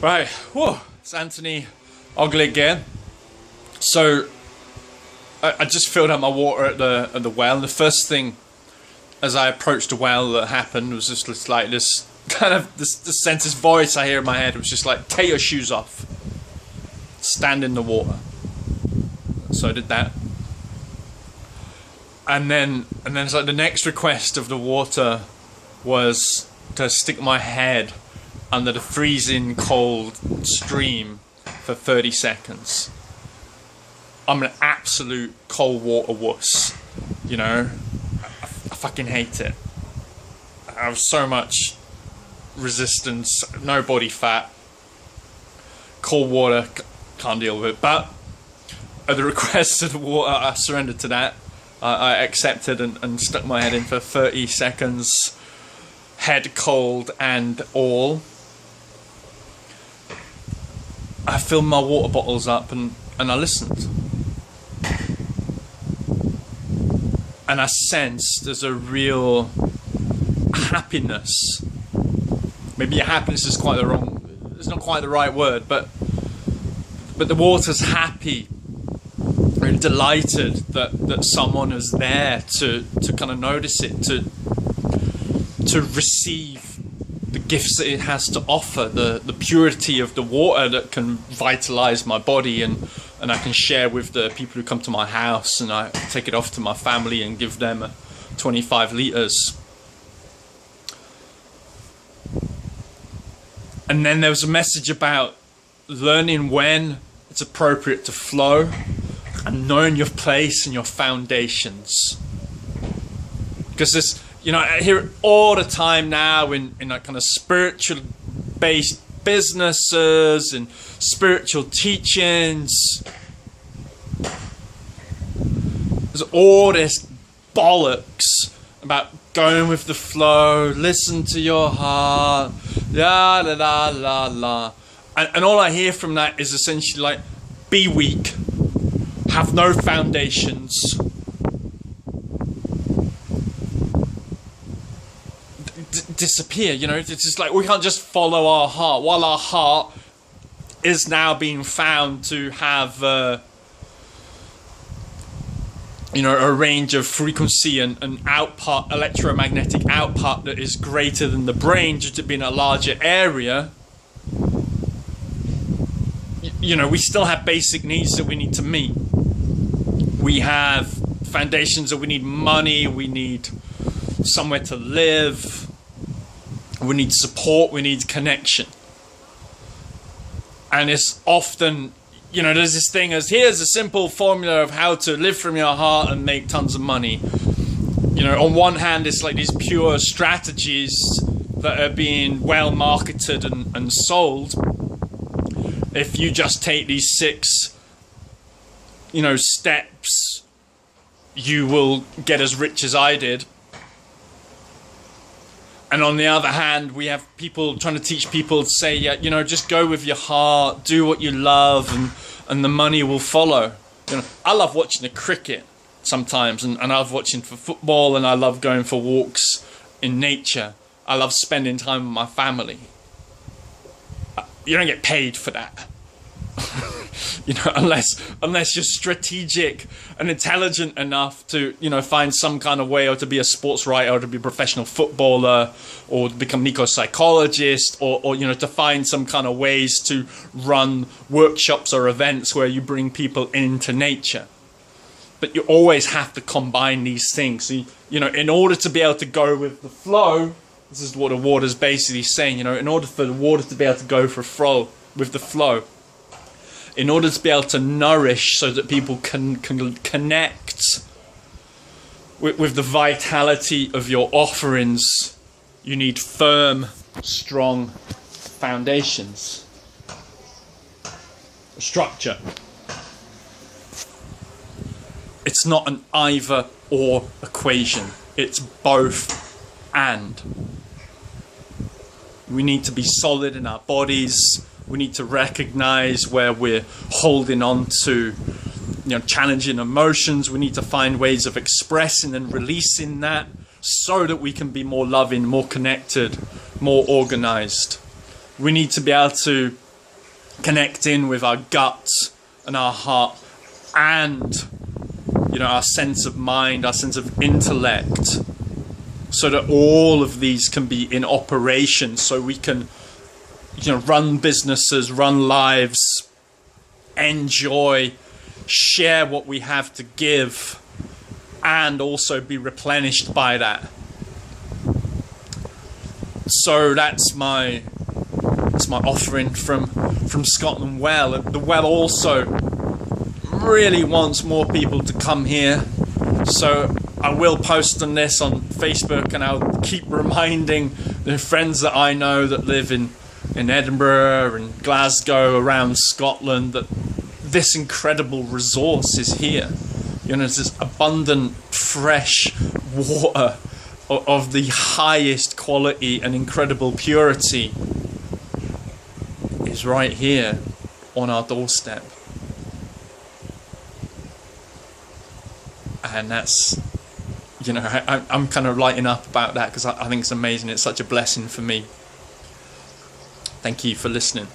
Right, whoa, it's Anthony Ogley again. So I just filled up my water at the well, and the first thing as I approached the well that happened was just this kind of this sense, this voice I hear in my head was just like, take your shoes off, stand in the water. So I did that, and then it's like the next request of the water was to stick my head under the freezing cold stream for 30 seconds. I'm an absolute cold water wuss, you know. I fucking hate it. I have so much resistance, no body fat. Cold water, can't deal with it. But at the request of the water, I surrendered to that. I accepted and stuck my head in for 30 seconds, head cold and all. I filled my water bottles up and I listened. And I sensed there's a real happiness. Maybe happiness is it's not quite the right word, but the water's happy. Really delighted that someone is there to kind of notice it, to receive the gifts that it has to offer, the purity of the water that can vitalize my body, and I can share with the people who come to my house, and I take it off to my family and give them 25 liters. And then there was a message about learning when it's appropriate to flow and knowing your place and your foundations. Because this, I hear it all the time now in that kind of spiritual based businesses and spiritual teachings. There's all this bollocks about going with the flow, listen to your heart, la la la la la. And all I hear from that is essentially like, be weak, have no foundations, disappear. It's just like we can't just follow our heart, while our heart is now being found to have a range of frequency and output, electromagnetic output that is greater than the brain, due to being a larger area. We still have basic needs that we need to meet. We have foundations that we need: money, we need somewhere to live, we need support, we need connection. And it's often, there's this thing as, here's a simple formula of how to live from your heart and make tons of money. On one hand, it's like these pure strategies that are being well marketed and sold. If you just take these 6, steps, you will get as rich as I did. And on the other hand, we have people trying to teach people to say, just go with your heart, do what you love, and the money will follow. I love watching the cricket sometimes, and I love watching for football, and I love going for walks in nature. I love spending time with my family. You don't get paid for that. Unless you're strategic and intelligent enough to, find some kind of way, or to be a sports writer, or to be a professional footballer, or to become an eco-psychologist, or to find some kind of ways to run workshops or events where you bring people into nature. But you always have to combine these things. So, in order to be able to go with the flow, this is what the water's basically saying, in order for the water to be able to go with the flow, in order to be able to nourish so that people can connect with the vitality of your offerings, you need firm, strong foundations. Structure. It's not an either or equation. It's both and. We need to be solid in our bodies. We need to recognize where we're holding on to, challenging emotions. We need to find ways of expressing and releasing that so that we can be more loving, more connected, more organized. We need to be able to connect in with our guts and our heart, and our sense of mind, our sense of intellect, so that all of these can be in operation, so we can run businesses, run lives, enjoy, share what we have to give, and also be replenished by that. So that's my offering from Scotland Well. The Well also really wants more people to come here, so I will post on this on Facebook, and I'll keep reminding the friends that I know that live in Edinburgh and Glasgow, around Scotland, that this incredible resource is here. This abundant, fresh water of the highest quality and incredible purity is right here on our doorstep. And that's, I'm kind of lighting up about that, because I think it's amazing. It's such a blessing for me. Thank you for listening.